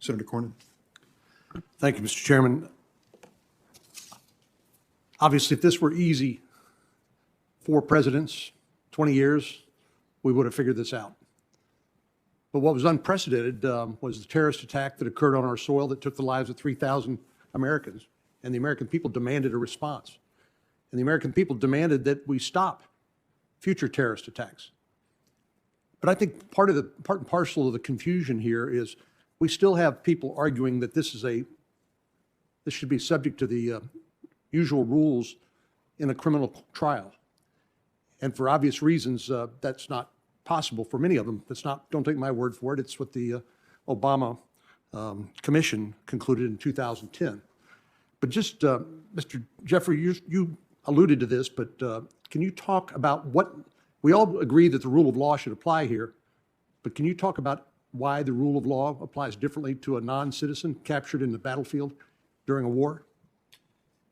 Senator Cornyn. Thank you, Mr. Chairman. Obviously, if this were easy, 4 presidents, 20 years, we would have figured this out. But what was unprecedented was the terrorist attack that occurred on our soil that took the lives of 3,000 Americans. And the American people demanded a response. And the American people demanded that we stop future terrorist attacks. But I think part and parcel of the confusion here is we still have people arguing that this should be subject to the usual rules in a criminal trial. And for obvious reasons, that's not possible for many of them. Don't take my word for it. It's what the Obama Commission concluded in 2010. But just, Mr. Jeffrey, you alluded to this, but can you talk about we all agree that the rule of law should apply here, but can you talk about why the rule of law applies differently to a non-citizen captured in the battlefield during a war?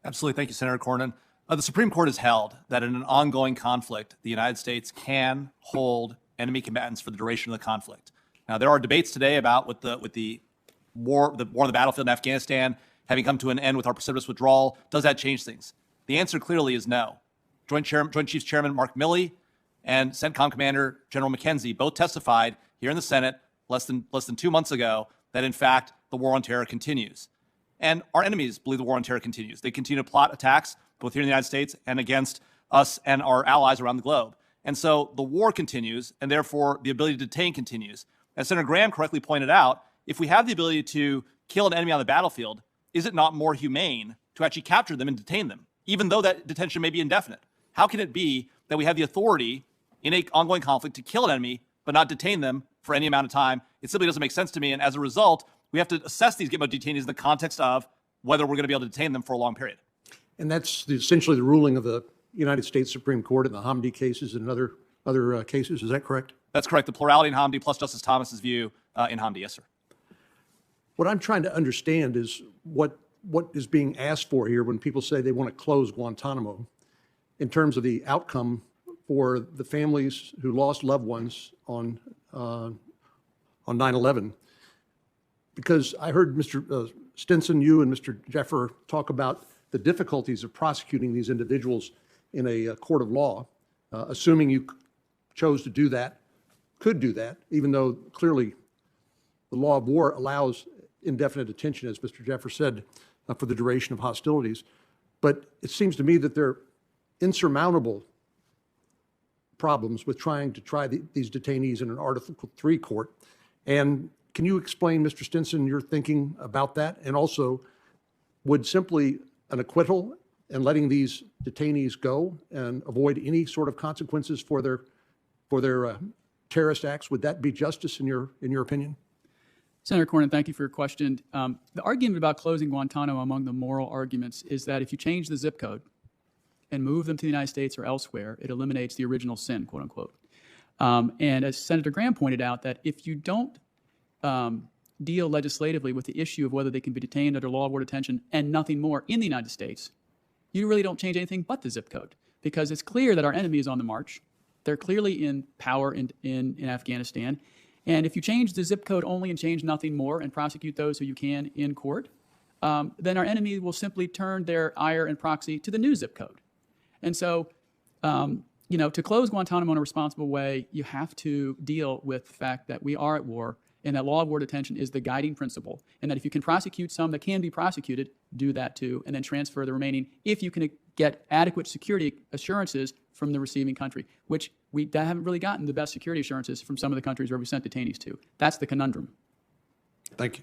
Absolutely. Thank you, Senator Cornyn. The Supreme Court has held that in an ongoing conflict, the United States can hold enemy combatants for the duration of the conflict. Now, there are debates today about with the war on the battlefield in Afghanistan having come to an end with our precipitous withdrawal. Does that change things? The answer clearly is no. Joint Chiefs Chairman Mark Milley and CENTCOM Commander General McKenzie both testified here in the Senate less than 2 months ago that, in fact, the war on terror continues. And our enemies believe the war on terror continues. They continue to plot attacks both here in the United States and against us and our allies around the globe. And so the war continues, and therefore the ability to detain continues. As Senator Graham correctly pointed out, if we have the ability to kill an enemy on the battlefield, is it not more humane to actually capture them and detain them, even though that detention may be indefinite? How can it be that we have the authority in an ongoing conflict to kill an enemy but not detain them for any amount of time? It simply doesn't make sense to me. And as a result, we have to assess these GITMO detainees in the context of whether we're going to be able to detain them for a long period. And that's essentially the ruling of the United States Supreme Court in the Hamdi cases and other cases. Is that correct? That's correct. The plurality in Hamdi plus Justice Thomas's view in Hamdi. Yes, sir. What I'm trying to understand is what is being asked for here when people say they want to close Guantanamo in terms of the outcome for the families who lost loved ones on 9/11. Because I heard Mr. Stinson, you and Mr. Jeffer talk about the difficulties of prosecuting these individuals in a court of law, assuming you chose to do that, could do that, even though clearly the law of war allows indefinite detention, as Mr. Jeffer said, for the duration of hostilities. But it seems to me that there are insurmountable problems with trying to try these detainees in an Article III court. And can you explain, Mr. Stinson, your thinking about that? And also, would simply an acquittal and letting these detainees go and avoid any sort of consequences for their terrorist acts, would that be justice in your opinion? Senator Cornyn, thank you for your question. The argument about closing Guantanamo among the moral arguments is that if you change the zip code and move them to the United States or elsewhere, it eliminates the original sin, quote unquote. And as Senator Graham pointed out, that if you don't deal legislatively with the issue of whether they can be detained under law of war detention and nothing more in the United States, you really don't change anything but the zip code, because it's clear that our enemy is on the march. They're clearly in power in Afghanistan. And if you change the zip code only and change nothing more and prosecute those who you can in court, then our enemy will simply turn their ire and proxy to the new zip code. And so, to close Guantanamo in a responsible way, you have to deal with the fact that we are at war and that law of war detention is the guiding principle, and that if you can prosecute some that can be prosecuted, do that too, and then transfer the remaining if you can get adequate security assurances from the receiving country, which we haven't really gotten the best security assurances from some of the countries where we sent detainees to. That's the conundrum. Thank you.